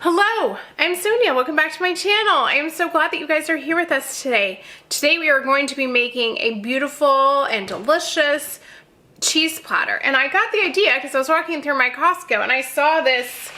Hello, I'm Sonia. Welcome back to my channel. I am so glad that you guys are here with us today. Today we are going to be making a beautiful and delicious cheese platter. And I got the idea because I was walking through my Costco and I saw this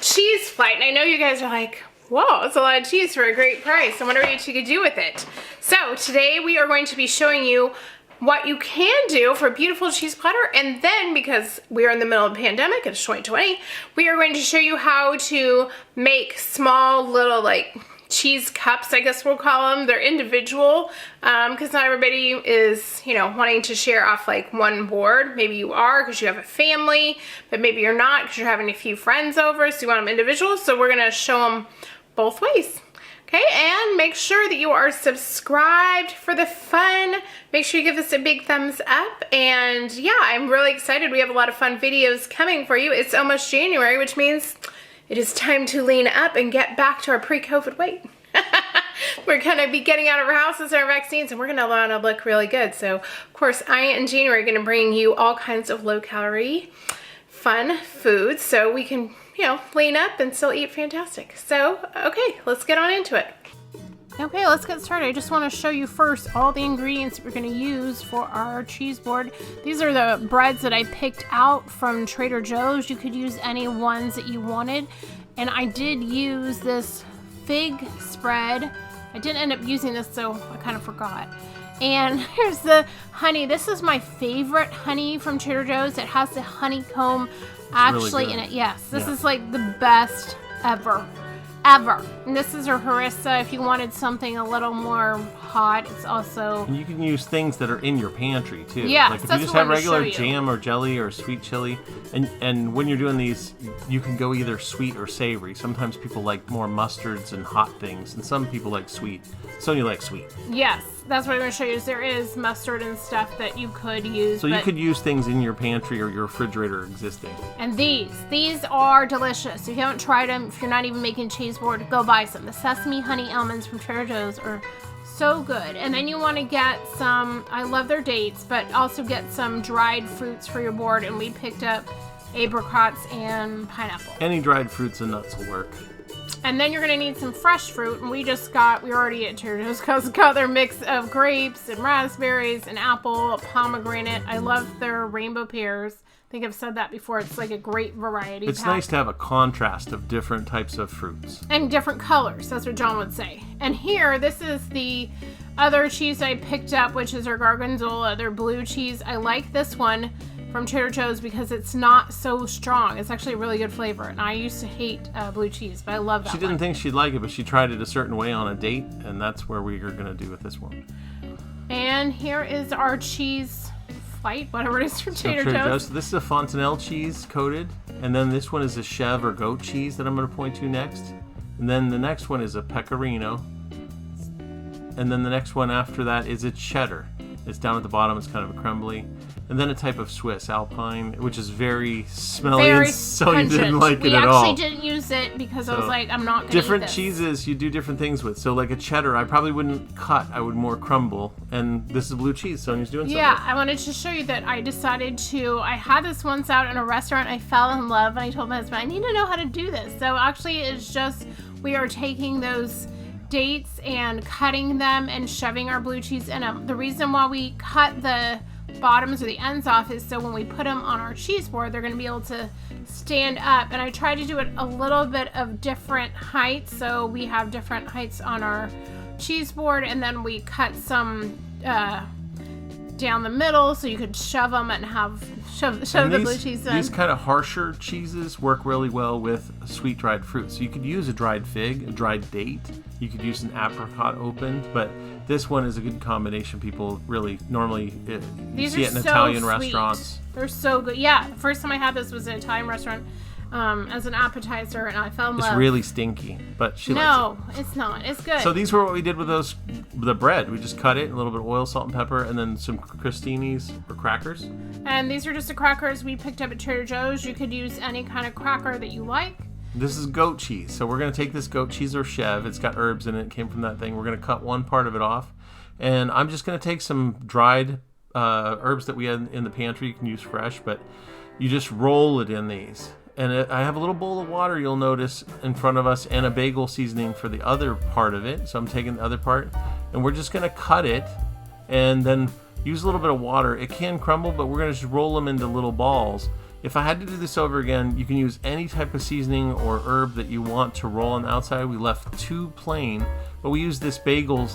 cheese flight. And I know you guys are like, whoa, it's a lot of cheese for a great price. I wonder what you could do with it. So today we are going to be showing you what you can do for a beautiful cheese platter, and then because we are in the middle of a pandemic, it's 2020, we are going to show you how to make small little like cheese cups, I guess we'll call them. They're individual because not everybody is, wanting to share off like one board. Maybe you are because you have a family, but maybe you're not because you're having a few friends over, so you want them individual. So we're gonna show them both ways. Okay, and make sure that you are subscribed for the fun. Make sure you give this a big thumbs up. And yeah, I'm really excited. We have a lot of fun videos coming for you. It's almost January, which means it is time to lean up and get back to our pre-COVID weight. We're gonna be getting out of our houses and our vaccines, and we're gonna want to look really good. So, of course, I in January are gonna bring you all kinds of low-calorie, fun foods so we can lean up and still eat fantastic. So, okay, let's get on into it. Okay, let's get started. I just want to show you first all the ingredients we're going to use for our cheese board. These are the breads that I picked out from Trader Joe's. You could use any ones that you wanted. And I did use this fig spread. I didn't end up using this, so I kind of forgot. And here's the honey. This is my favorite honey from Trader Joe's. It has the honeycomb actually in it. Yes, this is like the best ever. And this is our harissa. If you wanted something a little more hot, it's also... And you can use things that are in your pantry too. Yeah, like if you just have regular jam or jelly or sweet chili, and when you're doing these, you can go either sweet or savory. Sometimes people like more mustards and hot things, and some people like sweet. Sonia likes sweet. Yes, that's what I'm going to show you. Is there is mustard and stuff that you could use. So you could use things in your pantry or your refrigerator existing. And these are delicious. If you haven't tried them, if you're not even making cheese board, go buy some. The sesame honey almonds from Trader Joe's are so good. And then you want to get some, I love their dates, but also get some dried fruits for your board. And we picked up apricots and pineapple. Any dried fruits and nuts will work. And then you're going to need some fresh fruit. And we already at Trader Joe's because got their mix of grapes and raspberries and apple, pomegranate. I love their rainbow pears. I think I've said that before. It's like a great variety It's pack. nice to have a contrast of different types of fruits. And different colors. That's what John would say. And here, this is the other cheese I picked up, which is our Gorgonzola, their blue cheese. I like this one from Trader Joe's because it's not so strong. It's actually a really good flavor. And I used to hate blue cheese, but I love that She didn't think she'd like it, but she tried it a certain way on a date, and that's where we are going to do with this one. And here is our cheese flight, whatever it is from Trader Joe's. This is a fontanelle cheese coated, and then this one is a chèvre or goat cheese that I'm going to point to next. And then the next one is a pecorino. And then the next one after that is a cheddar. It's down at the bottom, it's kind of a crumbly. And then a type of Swiss Alpine, which is very smelly, and so pungent. You didn't like it at all. We actually didn't use it because I was like, I'm not going to eat this. Different cheeses you do different things with. So like a cheddar, I probably wouldn't cut, I would more crumble. And this is blue cheese, Sonia's doing something. Yeah, I wanted to show you that I decided to, I had this once out in a restaurant, I fell in love, and I told my husband, I need to know how to do this. So actually it's just, we are taking those dates and cutting them and shoving our blue cheese in them. The reason why we cut the bottoms or the ends off is so when we put them on our cheese board, they're going to be able to stand up. And I tried to do it a little bit of different heights, so we have different heights on our cheese board, and then we cut some down the middle so you could shove them and shove the blue cheese in. These kind of harsher cheeses work really well with sweet dried fruit. So you could use a dried fig, a dried date. You could use an apricot opened, but this one is a good combination. People really normally see it in Italian restaurants. They're so good. Yeah, the first time I had this was at an Italian restaurant as an appetizer, and I fell in love. It's really stinky, but she likes it. No, it's not. It's good. So these were what we did with the bread. We just cut it, a little bit of oil, salt, and pepper, and then some crostinis or crackers. And these are just the crackers we picked up at Trader Joe's. You could use any kind of cracker that you like. This is goat cheese. So we're going to take this goat cheese or chèvre. It's got herbs in it. It came from that thing. We're going to cut one part of it off. And I'm just going to take some dried herbs that we had in the pantry. You can use fresh, but you just roll it in these. I have a little bowl of water, you'll notice, in front of us, and a bagel seasoning for the other part of it. So I'm taking the other part, and we're just going to cut it and then use a little bit of water. It can crumble, but we're going to just roll them into little balls. If I had to do this over again, you can use any type of seasoning or herb that you want to roll on the outside. We left 2 plain, but we use this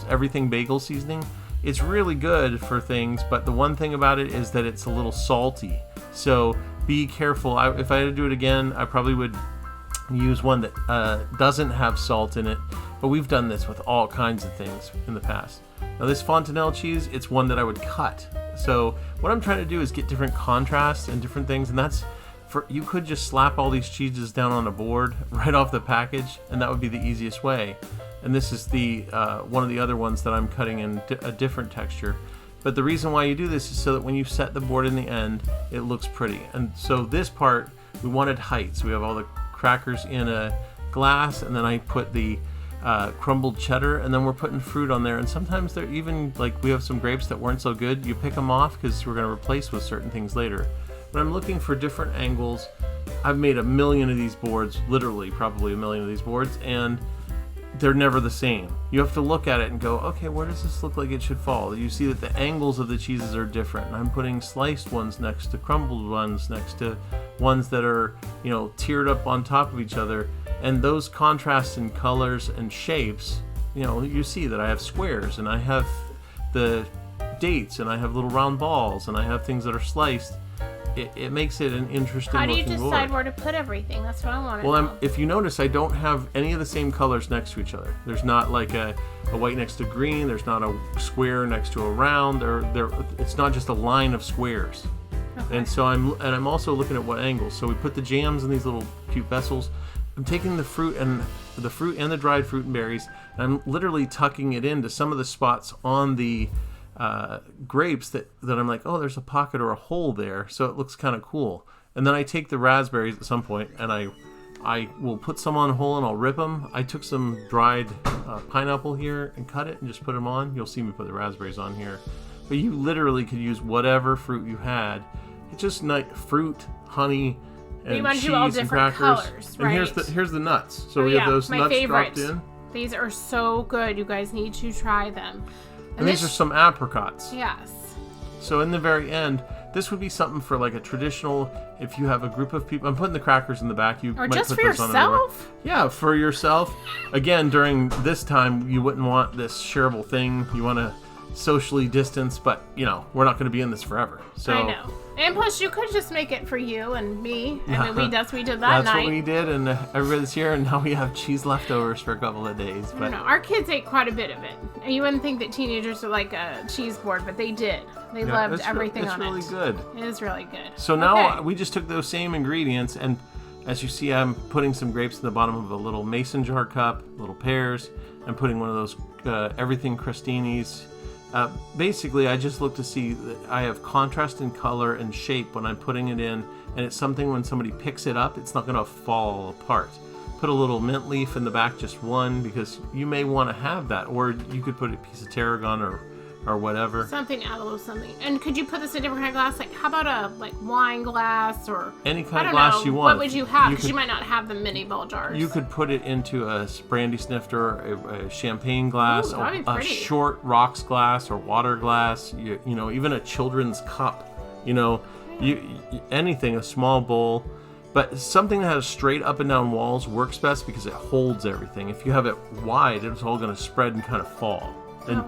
everything bagel seasoning. It's really good for things, but the one thing about it is that it's a little salty. So be careful. If I had to do it again, I probably would use one that doesn't have salt in it, but we've done this with all kinds of things in the past. Now this fontanelle cheese, it's one that I would cut. So what I'm trying to do is get different contrasts and different things, and you could just slap all these cheeses down on a board right off the package, and that would be the easiest way. And this is the one of the other ones that I'm cutting in a different texture. But the reason why you do this is so that when you set the board in the end, it looks pretty. And so this part, we wanted height. So we have all the crackers in a glass, and then I put the crumbled cheddar, and then we're putting fruit on there. And sometimes they're even, like, we have some grapes that weren't so good. You pick them off because we're going to replace with certain things later. But I'm looking for different angles. I've made a million of these boards, literally probably a million of these boards, and they're never the same. You have to look at it and go, okay, where does this look like it should fall? You see that the angles of the cheeses are different. And I'm putting sliced ones next to crumbled ones, next to ones that are, tiered up on top of each other. And those contrasts in colors and shapes, you see that I have squares, and I have the dates, and I have little round balls, and I have things that are sliced. It makes it an interesting looking board. How do you decide where to put everything? That's what I want to know. Well, if you notice, I don't have any of the same colors next to each other. There's not like a white next to green. There's not a square next to a round. It's not just a line of squares. Okay. And so I'm also looking at what angles. So we put the jams in these little cute vessels. I'm taking the fruit and the dried fruit and berries, and I'm literally tucking it into some of the spots on the grapes that I'm like, oh, there's a pocket or a hole there, so it looks kind of cool. And then I take the raspberries at some point, and I will put some on whole, and I'll rip them. I took some dried pineapple here and cut it and just put them on. You'll see me put the raspberries on here. But you literally could use whatever fruit you had. It's just fruit, honey, and cheese do all different and crackers. Colors, right? And here's the nuts. So we have those nuts dropped in. These are so good. You guys need to try them. And these are some apricots. Yes. So in the very end, this would be something for like a traditional, if you have a group of people. I'm putting the crackers in the back. You or might just put for those yourself? Yeah, for yourself. Again, during this time, you wouldn't want this shareable thing. You want to socially distance, but we're not going to be in this forever. So I know. And plus, you could just make it for you and me. I mean, that's what we did that night. That's what we did, and everybody's here, and now we have cheese leftovers for a couple of days. I don't know. Our kids ate quite a bit of it. And you wouldn't think that teenagers are like a cheese board, but they did. They loved everything on it. It's really good. It is really good. So now we just took those same ingredients, and as you see, I'm putting some grapes in the bottom of a little mason jar cup, little pears. I'm putting one of those everything crostinis. Basically, I just look to see that I have contrast in color and shape when I'm putting it in, and it's something when somebody picks it up, it's not going to fall apart. Put a little mint leaf in the back, just one, because you may want to have that, or you could put a piece of tarragon or whatever. Something, add a little something. And could you put this in a different kind of glass? Like, how about a wine glass or any kind of glass you want? What would you have? Because you might not have the mini ball jars. You could put it into a brandy snifter, a champagne glass, ooh, a short rocks glass or water glass. Even a children's cup. Anything, a small bowl. But something that has straight up and down walls works best because it holds everything. If you have it wide, it's all going to spread and kind of fall. And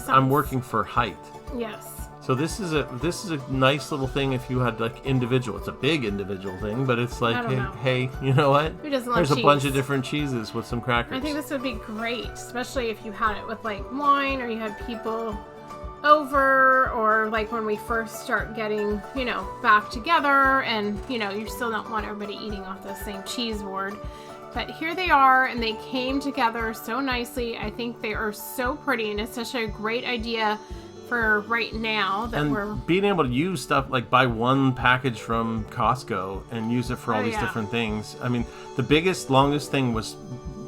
I'm working for height. Yes. So this is a nice little thing if you had like individual. It's a big individual thing, but it's like, hey, you know what? Who doesn't love There's cheese? A bunch of different cheeses with some crackers. I think this would be great, especially if you had it with like wine, or you had people over, or like when we first start getting, back together, and you still don't want everybody eating off the same cheese board. But here they are, and they came together so nicely. I think they are so pretty, and it's such a great idea for right now that we're being able to use stuff like buy one package from Costco and use it for all these different things. I mean, the longest thing was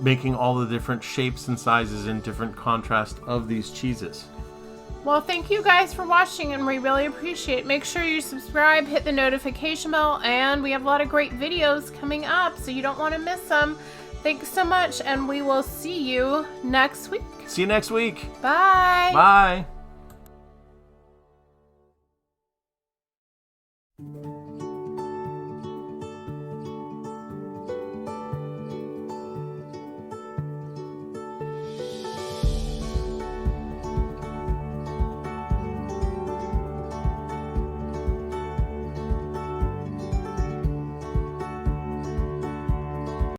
making all the different shapes and sizes and different contrast of these cheeses. Well, thank you guys for watching, and we really appreciate it. Make sure you subscribe, hit the notification bell, and we have a lot of great videos coming up, so you don't want to miss them. Thanks so much, and we will see you next week. See you next week. Bye. Bye.